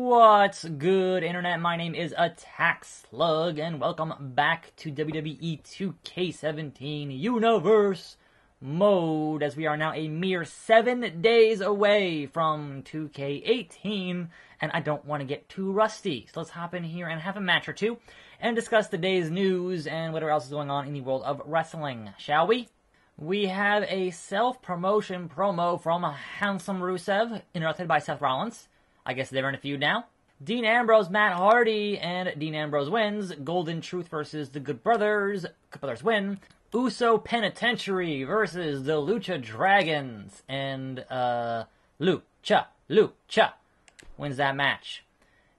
What's good, Internet? My name is Attack Slug, and welcome back to WWE 2K17 Universe Mode, as we are now a mere 7 days away from 2K18, and I don't want to get too rusty. So let's hop in here and have a match or two, and discuss the day's news and whatever else is going on in the world of wrestling, shall we? We have a self-promotion promo from Handsome Rusev, interrupted by Seth Rollins. I guess they're in a feud now. Dean Ambrose, Matt Hardy, and Dean Ambrose wins. Golden Truth versus the Good Brothers. Good Brothers win. Uso Penitentiary versus the Lucha Dragons. And, Lucha wins that match.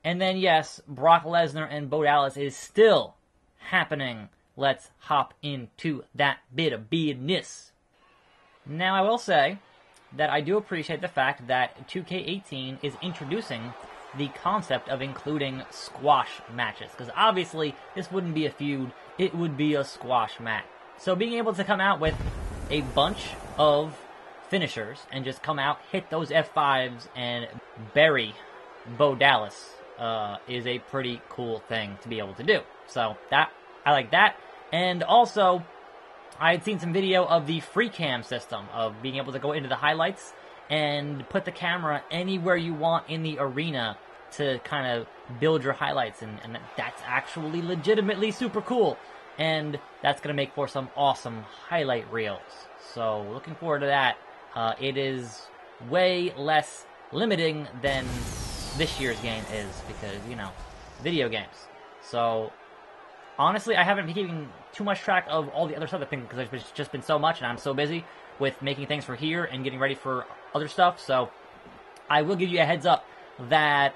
And then, yes, Brock Lesnar and Bo Dallas is still happening. Let's hop into that bit of business. Now, I will say that I do appreciate the fact that 2K18 is introducing the concept of including squash matches. Because obviously, this wouldn't be a feud, it would be a squash match. So being able to come out with a bunch of finishers and just come out, hit those F5s, and bury Bo Dallas is a pretty cool thing to be able to do. So that I like that. And also, I had seen some video of the free cam system, of being able to go into the highlights and put the camera anywhere you want in the arena to kind of build your highlights, and that's actually legitimately super cool. And that's going to make for some awesome highlight reels. So, looking forward to that. It is way less limiting than this year's game is, because, you know, video games. So, honestly, I haven't been keeping too much track of all the other stuff, because there's just been so much, and I'm so busy with making things for here and getting ready for other stuff. So I will give you a heads up that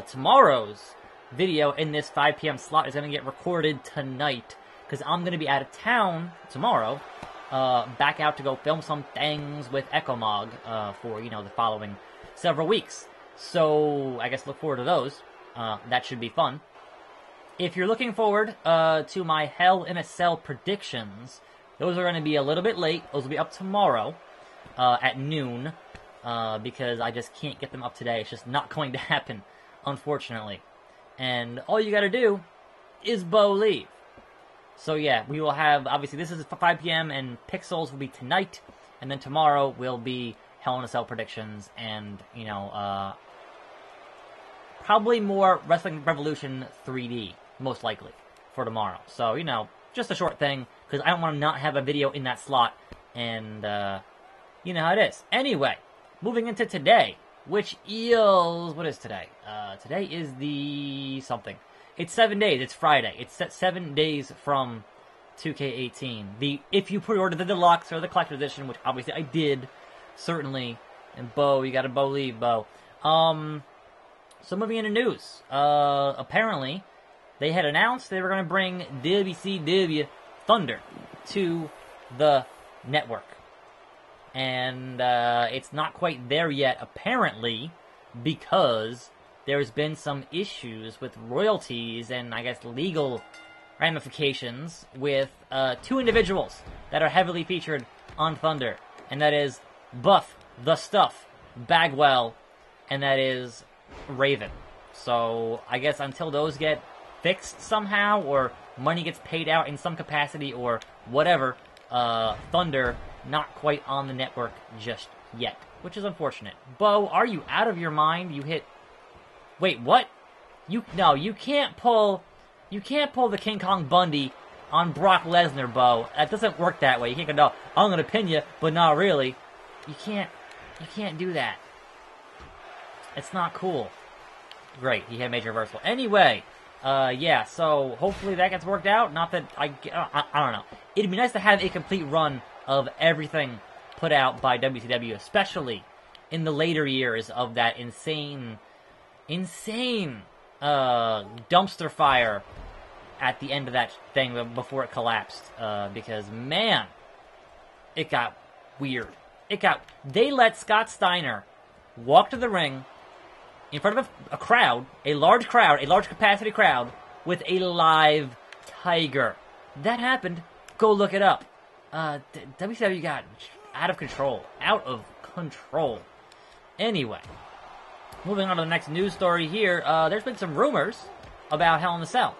tomorrow's video in this 5 p.m. slot is going to get recorded tonight, because I'm going to be out of town tomorrow, back out to go film some things with Ecomog for, you know, the following several weeks. So I guess look forward to those. That should be fun. If you're looking forward to my Hell in a Cell predictions, those are going to be a little bit late. Those will be up tomorrow at noon, because I just can't get them up today. It's just not going to happen, unfortunately. And all you got to do is Bo-lieve. So yeah, we will have, obviously this is 5 p.m. and Pixels will be tonight, and then tomorrow will be Hell in a Cell predictions, and, you know, probably more Wrestling Revolution 3D. Most likely, for tomorrow. So, you know, just a short thing, because I don't want to not have a video in that slot, and, you know how it is. Anyway, moving into today, which is, what is today? Today is the something. It's 7 days, it's Friday. It's 7 days from 2K18. If you pre-order the Deluxe or the Collector's Edition, which obviously I did, certainly, and Bo, you gotta Bo-lieve, Bo. So moving into news, apparently, they had announced they were going to bring WCW Thunder to the network. And it's not quite there yet, apparently, because there's been some issues with royalties and, I guess, legal ramifications with 2 individuals that are heavily featured on Thunder. And that is Buff the Stuff Bagwell, and that is Raven. So, I guess until those get fixed somehow, or money gets paid out in some capacity, or whatever, Thunder not quite on the network just yet, which is unfortunate. Bo, are you out of your mind? You hit... Wait, what? No, you can't pull the King Kong Bundy on Brock Lesnar, Bo. That doesn't work that way. You can't go, no, I'm gonna pin you, but not really. You can't do that. It's not cool. Great, he had a major reversal. Anyway, yeah, so hopefully that gets worked out. Not that I don't know. It'd be nice to have a complete run of everything put out by WCW, especially in the later years of that insane dumpster fire at the end of that thing before it collapsed. Because, man, it got weird. They let Scott Steiner walk to the ring in front of a crowd, a large capacity crowd, with a live tiger. That happened. Go look it up. WCW got out of control. Anyway, moving on to the next news story here, there's been some rumors about Hell in a Cell.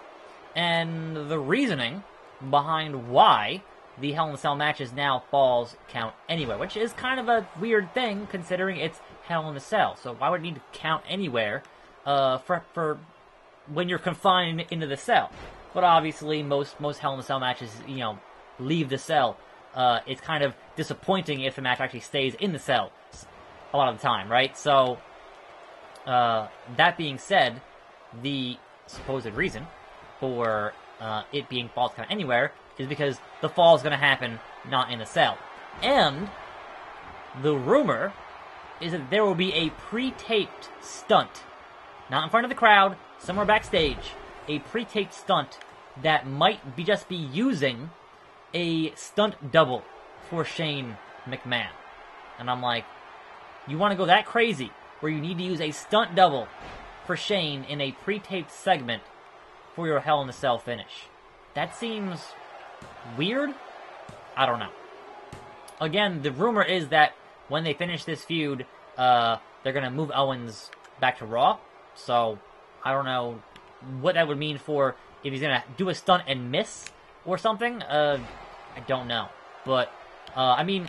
And the reasoning behind why the Hell in a Cell matches now falls count anywhere, which is kind of a weird thing considering it's Hell in a Cell. So why would it need to count anywhere for when you're confined into the cell? But obviously, most Hell in a Cell matches, leave the cell. It's kind of disappointing if the match actually stays in the cell a lot of the time, right? So, that being said, the supposed reason for it being falls count anywhere is because the fall is going to happen not in the cell. And the rumor is that there will be a pre-taped stunt, not in front of the crowd, somewhere backstage, a pre-taped stunt that might just be using a stunt double for Shane McMahon. And I'm like, you want to go that crazy where you need to use a stunt double for Shane in a pre-taped segment for your Hell in a Cell finish? That seems weird? I don't know. Again, the rumor is that when they finish this feud, they're going to move Owens back to Raw. So, I don't know what that would mean for if he's going to do a stunt and miss or something. I don't know. But, I mean,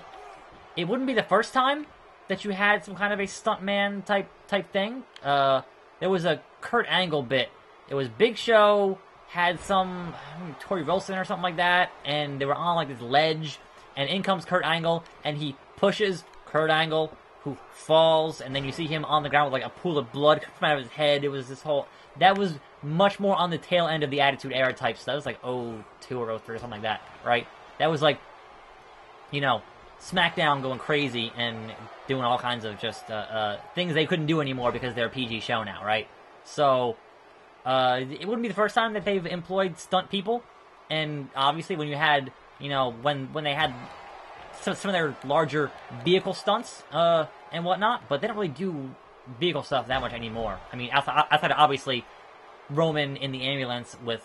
it wouldn't be the first time that you had some kind of a stuntman type thing. There was a Kurt Angle bit. It was Big Show had some Tori Wilson or something like that, and they were on like this ledge, and in comes Kurt Angle, and he pushes Kurt Angle, who falls, and then you see him on the ground with like a pool of blood coming out of his head. It was this whole... That was much more on the tail end of the Attitude Era type stuff. That was like 02 or 03 or something like that, right? That was like, SmackDown going crazy and doing all kinds of just things they couldn't do anymore because they're a PG show now, right? So, it wouldn't be the first time that they've employed stunt people. And obviously when you had, when they had some of their larger vehicle stunts and whatnot, but they don't really do vehicle stuff that much anymore. I mean, outside of obviously Roman in the ambulance with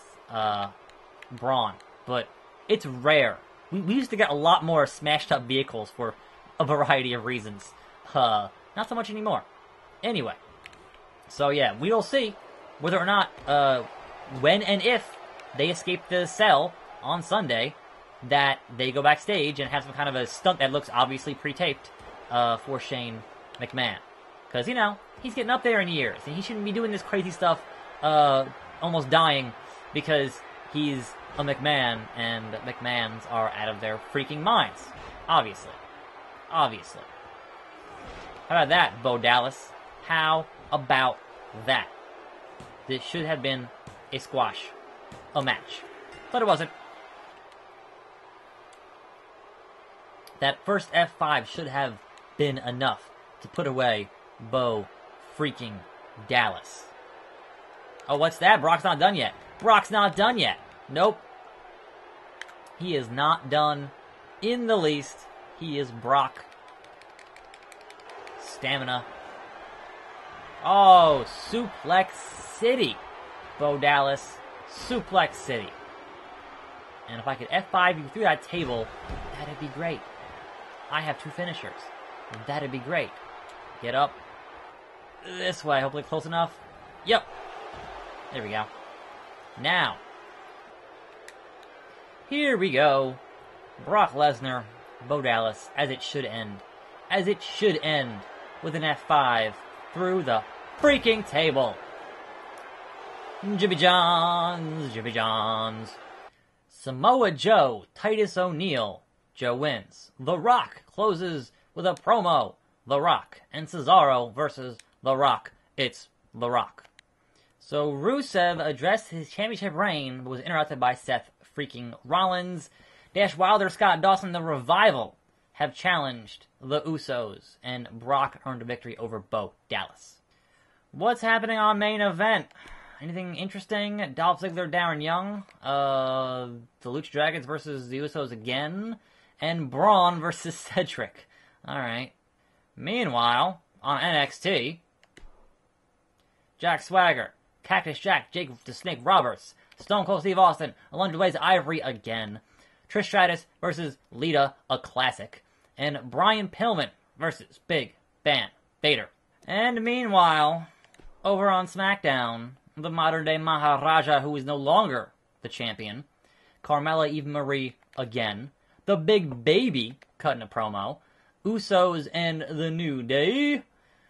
Braun, but it's rare. We used to get a lot more smashed up vehicles for a variety of reasons. Not so much anymore. Anyway, so yeah, we'll see whether or not, when and if they escape the cell on Sunday, that they go backstage and have some kind of a stunt that looks obviously pre-taped for Shane McMahon. Because, he's getting up there in years, and he shouldn't be doing this crazy stuff, almost dying, because he's a McMahon, and McMahons are out of their freaking minds. Obviously. How about that, Bo Dallas? How about that? This should have been a squash. A match. But it wasn't. That first F5 should have been enough to put away Bo freaking Dallas. Oh, what's that? Brock's not done yet. Nope. He is not done in the least. He is Brock. Stamina. Oh, Suplex City. Bo Dallas. Suplex City. And if I could F5 you through that table, that'd be great. I have two finishers. That'd be great. Get up. This way. Hopefully close enough. Yep. There we go. Now. Here we go. Brock Lesnar, Bo Dallas, as it should end. As it should end with an F5 through the freaking table. Jimmy Johns. Samoa Joe, Titus O'Neil. Joe wins. The Rock closes with a promo. The Rock and Cesaro versus The Rock. It's The Rock. So Rusev addressed his championship reign, but was interrupted by Seth freaking Rollins. Dash Wilder, Scott Dawson, The Revival have challenged the Usos, and Brock earned a victory over Bo Dallas. What's happening on main event? Anything interesting? Dolph Ziggler, Darren Young, the Lucha Dragons versus the Usos again, and Braun versus Cedric. Alright. Meanwhile, on NXT, Jack Swagger, Cactus Jack, Jake the Snake Roberts, Stone Cold Steve Austin, Alundra Blaze Ivory again, Trish Stratus versus Lita, a classic, and Brian Pillman versus Big Ben Vader. And meanwhile, over on SmackDown, the modern-day Maharaja, who is no longer the champion, Carmella Eve Marie again, the Big Baby cutting a promo, Usos and the New Day,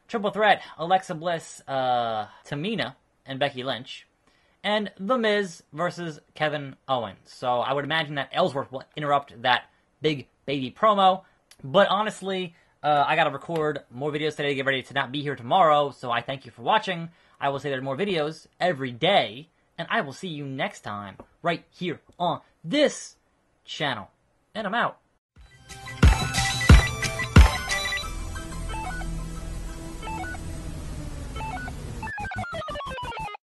Triple Threat, Alexa Bliss, Tamina, and Becky Lynch, and The Miz versus Kevin Owens. So I would imagine that Ellsworth will interrupt that Big Baby promo, but honestly, I gotta record more videos today to get ready to not be here tomorrow, so I thank you for watching. I will say there are more videos every day, and I will see you next time, right here on this channel. And I'm out.